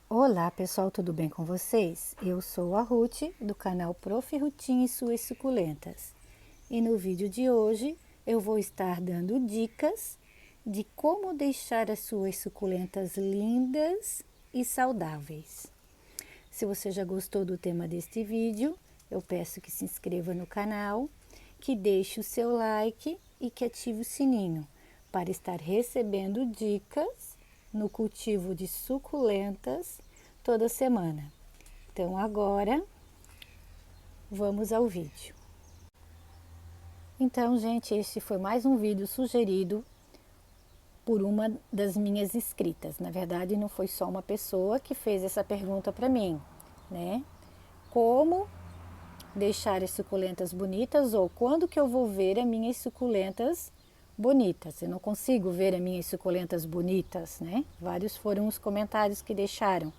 Olá pessoal, tudo bem com vocês? Eu sou a Ruth, do canal Prof. Rutinha e suas suculentas. E no vídeo de hoje eu vou estar dando dicas de como deixar as suas suculentas lindas e saudáveis. Se você já gostou do tema deste vídeo, eu peço que se inscreva no canal, que deixe o seu like e que ative o sininho para estar recebendo dicas no cultivo de suculentas toda semana. Então agora vamos ao vídeo. Então, gente, este foi mais um vídeo sugerido por uma das minhas inscritas. Na verdade, não foi só uma pessoa que fez essa pergunta para mim, né? Como deixar as suculentas bonitas ou quando que eu vou ver as minhas suculentas bonitas? Eu não consigo ver as minhas suculentas bonitas, né? Vários foram os comentários que deixaram.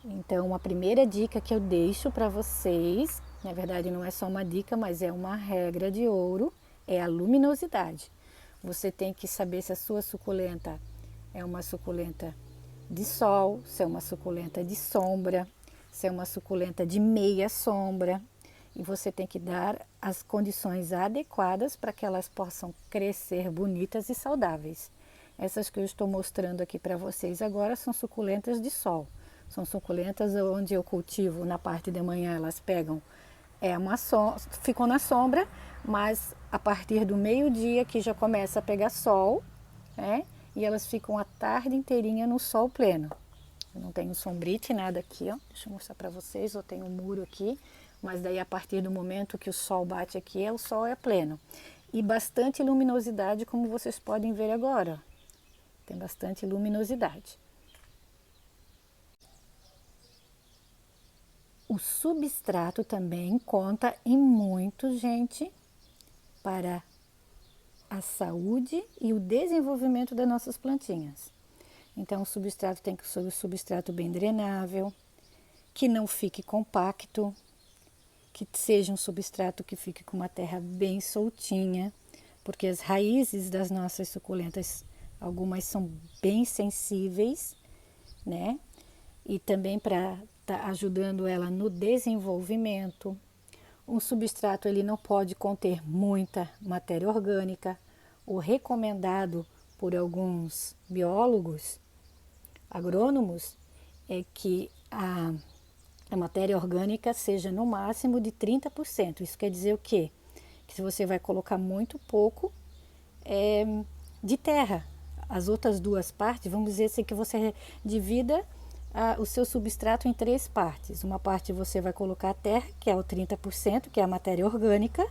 Então, a primeira dica que eu deixo para vocês, na verdade não é só uma dica, mas é uma regra de ouro, é a luminosidade. Você tem que saber se a sua suculenta é uma suculenta de sol, se é uma suculenta de sombra, se é uma suculenta de meia sombra. E você tem que dar as condições adequadas para que elas possam crescer bonitas e saudáveis. Essas que eu estou mostrando aqui para vocês agora são suculentas de sol. São suculentas onde eu cultivo na parte de manhã, elas pegam, ficam na sombra, mas a partir do meio-dia que já começa a pegar sol, né? E elas ficam a tarde inteirinha no sol pleno. Eu não tenho sombrite, nada aqui, ó. Deixa eu mostrar para vocês, eu tenho um muro aqui, mas daí a partir do momento que o sol bate aqui, o sol é pleno. E bastante luminosidade, como vocês podem ver agora. Tem bastante luminosidade. O substrato também conta em muito, gente, para a saúde e o desenvolvimento das nossas plantinhas. Então, o substrato tem que ser um substrato bem drenável, que não fique compacto, que seja um substrato que fique com uma terra bem soltinha, porque as raízes das nossas suculentas, algumas são bem sensíveis, né? E também para estar ajudando ela no desenvolvimento. Um substrato ele não pode conter muita matéria orgânica. O recomendado por alguns biólogos, agrônomos, é que a matéria orgânica seja no máximo de 30%. Isso quer dizer o quê? Que se você vai colocar muito pouco de terra. As outras duas partes, vamos dizer assim, que você divida o seu substrato em três partes. Uma parte você vai colocar a terra, que é o 30%, que é a matéria orgânica,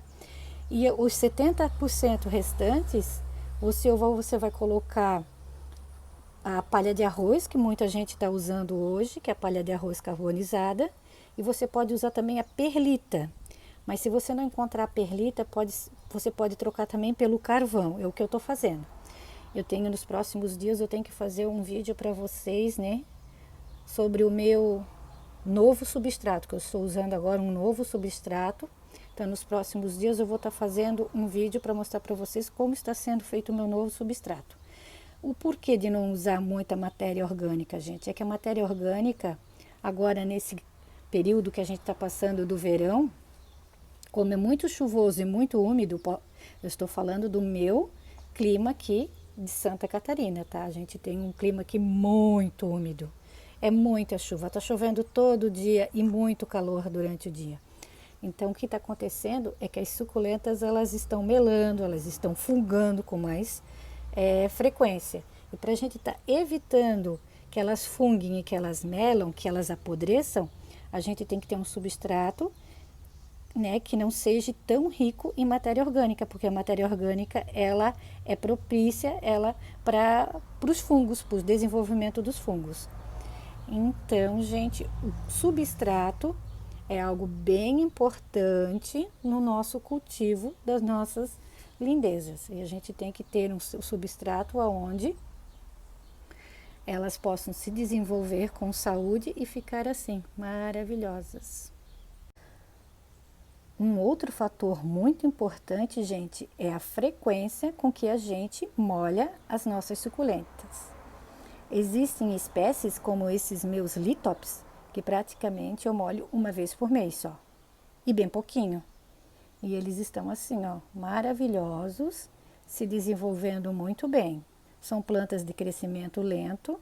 e os 70% restantes, você vai colocar a palha de arroz, que muita gente está usando hoje, que é a palha de arroz carbonizada, e você pode usar também a perlita. Mas se você não encontrar a perlita, você pode trocar também pelo carvão, é o que eu estou fazendo. Nos próximos dias, eu tenho que fazer um vídeo para vocês, né? Sobre o meu novo substrato, que eu estou usando agora um novo substrato. Então, nos próximos dias eu vou estar fazendo um vídeo para mostrar para vocês como está sendo feito o meu novo substrato. O porquê de não usar muita matéria orgânica, gente, é que a matéria orgânica, agora nesse período que a gente está passando do verão, como é muito chuvoso e muito úmido, eu estou falando do meu clima aqui de Santa Catarina, tá? A gente tem um clima aqui muito úmido. É muita chuva, está chovendo todo dia e muito calor durante o dia. Então, o que está acontecendo é que as suculentas elas estão melando, elas estão fungando com mais frequência. E para a gente estar evitando que elas funguem e que elas melam, que elas apodreçam, a gente tem que ter um substrato, né, que não seja tão rico em matéria orgânica, porque a matéria orgânica ela é propícia para os fungos, para o desenvolvimento dos fungos. Então, gente, o substrato é algo bem importante no nosso cultivo das nossas lindezas. E a gente tem que ter um substrato onde elas possam se desenvolver com saúde e ficar assim, maravilhosas. Um outro fator muito importante, gente, é a frequência com que a gente molha as nossas suculentas. Existem espécies como esses meus litops, que praticamente eu molho uma vez por mês só, e bem pouquinho. E eles estão assim, ó, maravilhosos, se desenvolvendo muito bem. São plantas de crescimento lento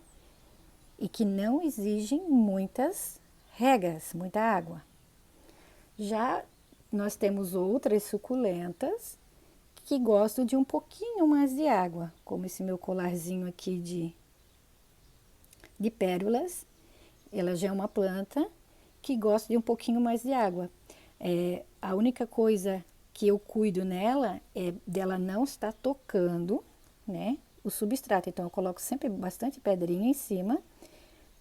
e que não exigem muitas regas, muita água. Já nós temos outras suculentas que gostam de um pouquinho mais de água, como esse meu colarzinho aqui de pérolas. Ela já é uma planta que gosta de um pouquinho mais de água. A única coisa que eu cuido nela é dela não estar tocando, né, o substrato. Então eu coloco sempre bastante pedrinha em cima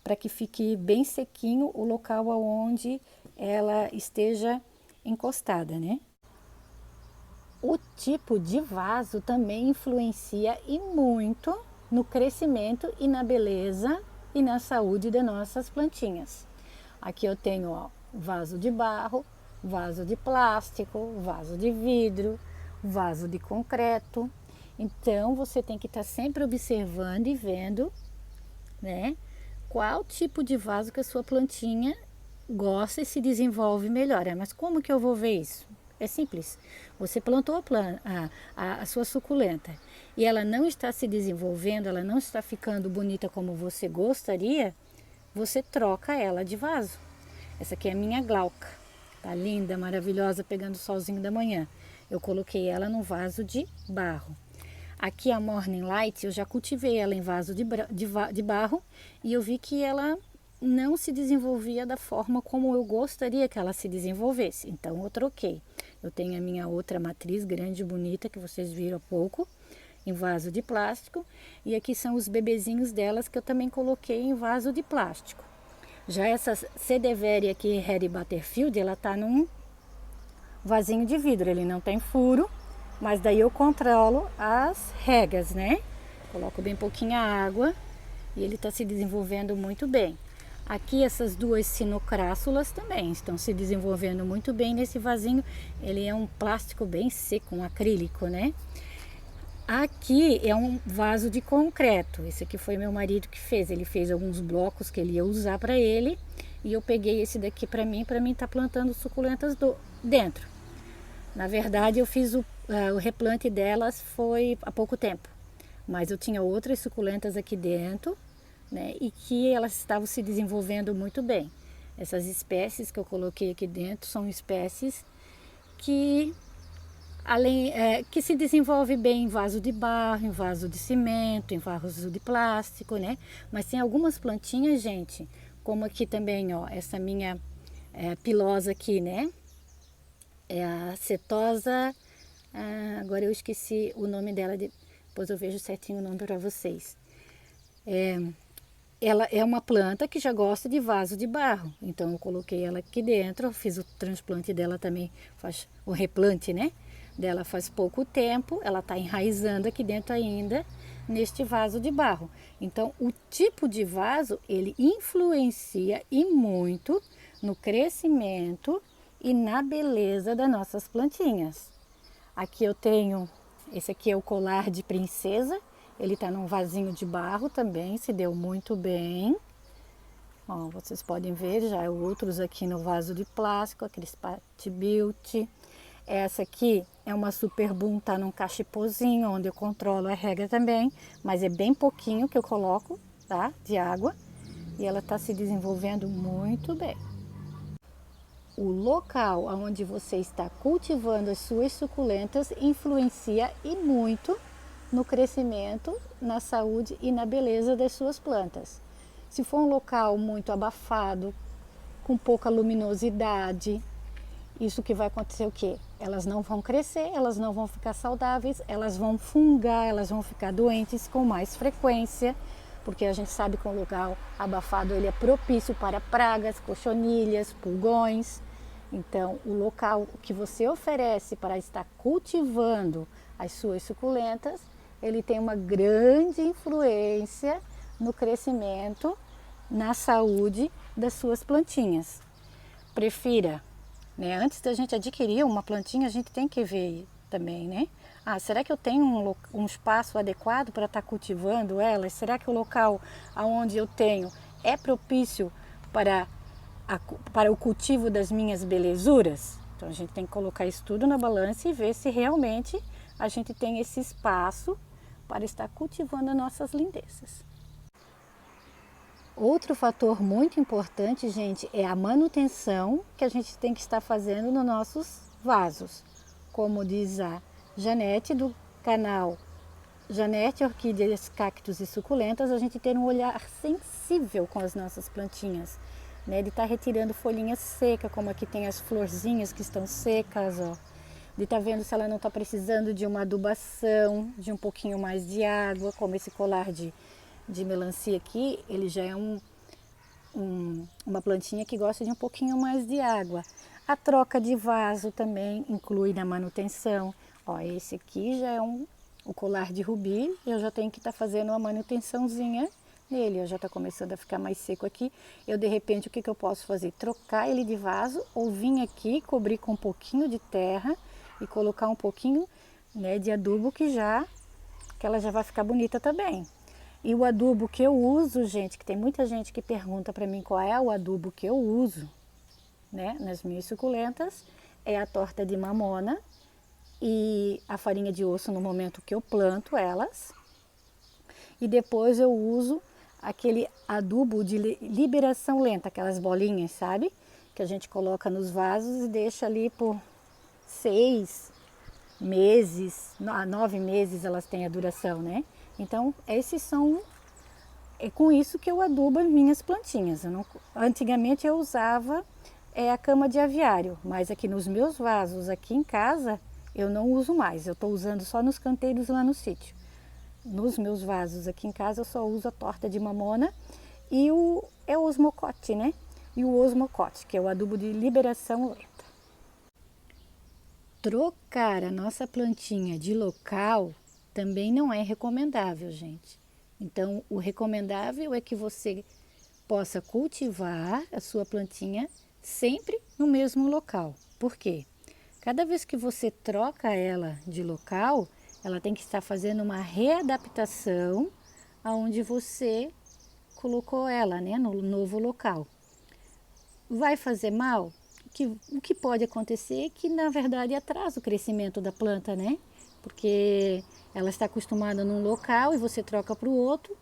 para que fique bem sequinho o local onde ela esteja encostada, né? O tipo de vaso também influencia e muito no crescimento e na beleza e na saúde das nossas plantinhas. Aqui eu tenho, ó, vaso de barro, vaso de plástico, vaso de vidro, vaso de concreto. Então você tem que estar sempre observando e vendo, né, qual tipo de vaso que a sua plantinha gosta e se desenvolve melhor. Mas como que eu vou ver isso? É simples. Você plantou a sua suculenta e ela não está se desenvolvendo, ela não está ficando bonita como você gostaria, você troca ela de vaso. Essa aqui é a minha glauca. Tá linda, maravilhosa, pegando o solzinho da manhã. Eu coloquei ela num vaso de barro. Aqui a Morning Light, eu já cultivei ela em vaso de barro e eu vi que ela não se desenvolvia da forma como eu gostaria que ela se desenvolvesse. Então eu troquei. Eu tenho a minha outra matriz grande e bonita que vocês viram há pouco, em vaso de plástico. E aqui são os bebezinhos delas que eu também coloquei em vaso de plástico. Já essa Cedevere aqui, Harry Butterfield, ela tá num vasinho de vidro, ele não tem furo. Mas daí eu controlo as regas, né? Coloco bem pouquinha água e ele está se desenvolvendo muito bem. Aqui essas duas sinocrássulas também estão se desenvolvendo muito bem nesse vasinho. Ele é um plástico bem seco, um acrílico, né? Aqui é um vaso de concreto. Esse aqui foi meu marido que fez. Ele fez alguns blocos que ele ia usar para ele. E eu peguei esse daqui para mim tá plantando suculentas dentro. Na verdade eu fiz o replante delas foi há pouco tempo, mas eu tinha outras suculentas aqui dentro, né, e que elas estavam se desenvolvendo muito bem. Essas espécies que eu coloquei aqui dentro são espécies que que se desenvolve bem em vaso de barro, em vaso de cimento, em vaso de plástico, né? Mas tem algumas plantinhas, gente, como aqui também, ó, essa minha pilosa aqui, né? É a setosa. Agora eu esqueci o nome dela, depois eu vejo certinho o nome para vocês. Ela é uma planta que já gosta de vaso de barro, então eu coloquei ela aqui dentro, eu fiz o transplante dela também, o replante, né? Dela faz pouco tempo, ela está enraizando aqui dentro ainda, neste vaso de barro. Então o tipo de vaso, ele influencia e muito no crescimento e na beleza das nossas plantinhas. Aqui eu tenho, esse aqui é o colar de princesa, ele tá num vasinho de barro também, se deu muito bem. Ó, vocês podem ver já outros aqui no vaso de plástico, aqueles Pat Beauty. Essa aqui é uma Super Boom, tá num cachipozinho, onde eu controlo a rega também, mas é bem pouquinho que eu coloco, tá, de água. E ela tá se desenvolvendo muito bem. O local onde você está cultivando as suas suculentas influencia e muito no crescimento, na saúde e na beleza das suas plantas. Se for um local muito abafado, com pouca luminosidade, isso que vai acontecer o quê? Elas não vão crescer, elas não vão ficar saudáveis, elas vão fungar, elas vão ficar doentes com mais frequência, porque a gente sabe que um lugar abafado ele é propício para pragas, cochonilhas, pulgões. Então, o local que você oferece para estar cultivando as suas suculentas, ele tem uma grande influência no crescimento, na saúde das suas plantinhas. Prefira, né? Antes da gente adquirir uma plantinha, a gente tem que ver também, né? Ah, será que eu tenho um espaço adequado para estar cultivando elas? Será que o local aonde eu tenho é propício para, para o cultivo das minhas belezuras? Então a gente tem que colocar isso tudo na balança e ver se realmente a gente tem esse espaço para estar cultivando as nossas lindezas. Outro fator muito importante, gente, é a manutenção que a gente tem que estar fazendo nos nossos vasos. Como diz a Janete do canal Janete Orquídeas, Cactos e Suculentas, a gente tem um olhar sensível com as nossas plantinhas, né? De estar retirando folhinhas secas, como aqui tem as florzinhas que estão secas, ó. De estar vendo se ela não está precisando de uma adubação, de um pouquinho mais de água, como esse colar de melancia aqui, ele já é uma plantinha que gosta de um pouquinho mais de água. A troca de vaso também inclui na manutenção. Ó, esse aqui já é o colar de rubi, eu já tenho que estar fazendo uma manutençãozinha nele. Já está começando a ficar mais seco aqui. Eu, de repente, o que eu posso fazer? Trocar ele de vaso ou vir aqui, cobrir com um pouquinho de terra e colocar um pouquinho, né, de adubo que ela já vai ficar bonita também. E o adubo que eu uso, gente, que tem muita gente que pergunta para mim qual é o adubo que eu uso, né, nas minhas suculentas, é a torta de mamona e a farinha de osso no momento que eu planto elas. E depois eu uso aquele adubo de liberação lenta, aquelas bolinhas, sabe? Que a gente coloca nos vasos e deixa ali por 6 meses, 9 meses elas têm a duração, né? Então, é com isso que eu adubo as minhas plantinhas. Antigamente eu usava a cama de aviário, mas aqui nos meus vasos, aqui em casa, eu não uso mais. Eu estou usando só nos canteiros lá no sítio. Nos meus vasos aqui em casa eu só uso a torta de mamona e o osmocote, né? E o osmocote, que é o adubo de liberação lenta. Trocar a nossa plantinha de local também não é recomendável, gente. Então, o recomendável é que você possa cultivar a sua plantinha sempre no mesmo local. Por quê? Cada vez que você troca ela de local, ela tem que estar fazendo uma readaptação aonde você colocou ela, né, no novo local. Vai fazer mal? O que pode acontecer é que, na verdade, atrasa o crescimento da planta, né? Porque ela está acostumada num local e você troca para o outro,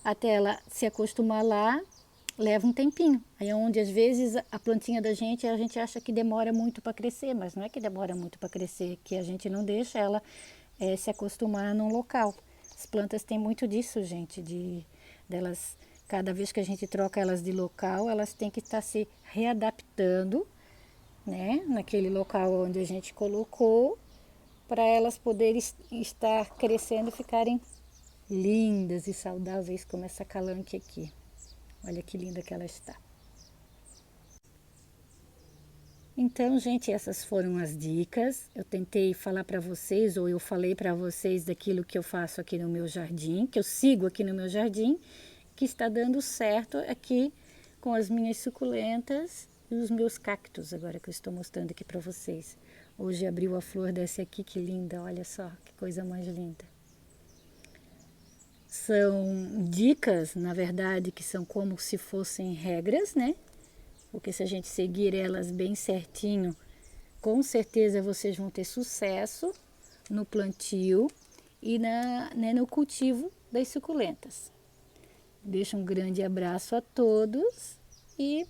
até ela se acostumar lá, leva um tempinho. Aí é onde, às vezes, a plantinha da gente, a gente acha que demora muito para crescer, mas não é que demora muito para crescer, é que a gente não deixa ela se acostumar num local. As plantas têm muito disso, gente, delas, cada vez que a gente troca elas de local, elas têm que estar se readaptando, né, naquele local onde a gente colocou, para elas poderem estar crescendo e ficarem lindas e saudáveis como essa calanque aqui. Olha que linda que ela está. Então, gente, essas foram as dicas. Eu tentei falar para vocês, ou eu falei para vocês daquilo que eu faço aqui no meu jardim, que eu sigo aqui no meu jardim, que está dando certo aqui com as minhas suculentas e os meus cactos, agora que eu estou mostrando aqui para vocês. Hoje abriu a flor dessa aqui, que linda, olha só, que coisa mais linda. São dicas, na verdade, que são como se fossem regras, né? Porque se a gente seguir elas bem certinho, com certeza vocês vão ter sucesso no plantio e né, no cultivo das suculentas. Deixo um grande abraço a todos e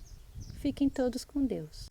fiquem todos com Deus.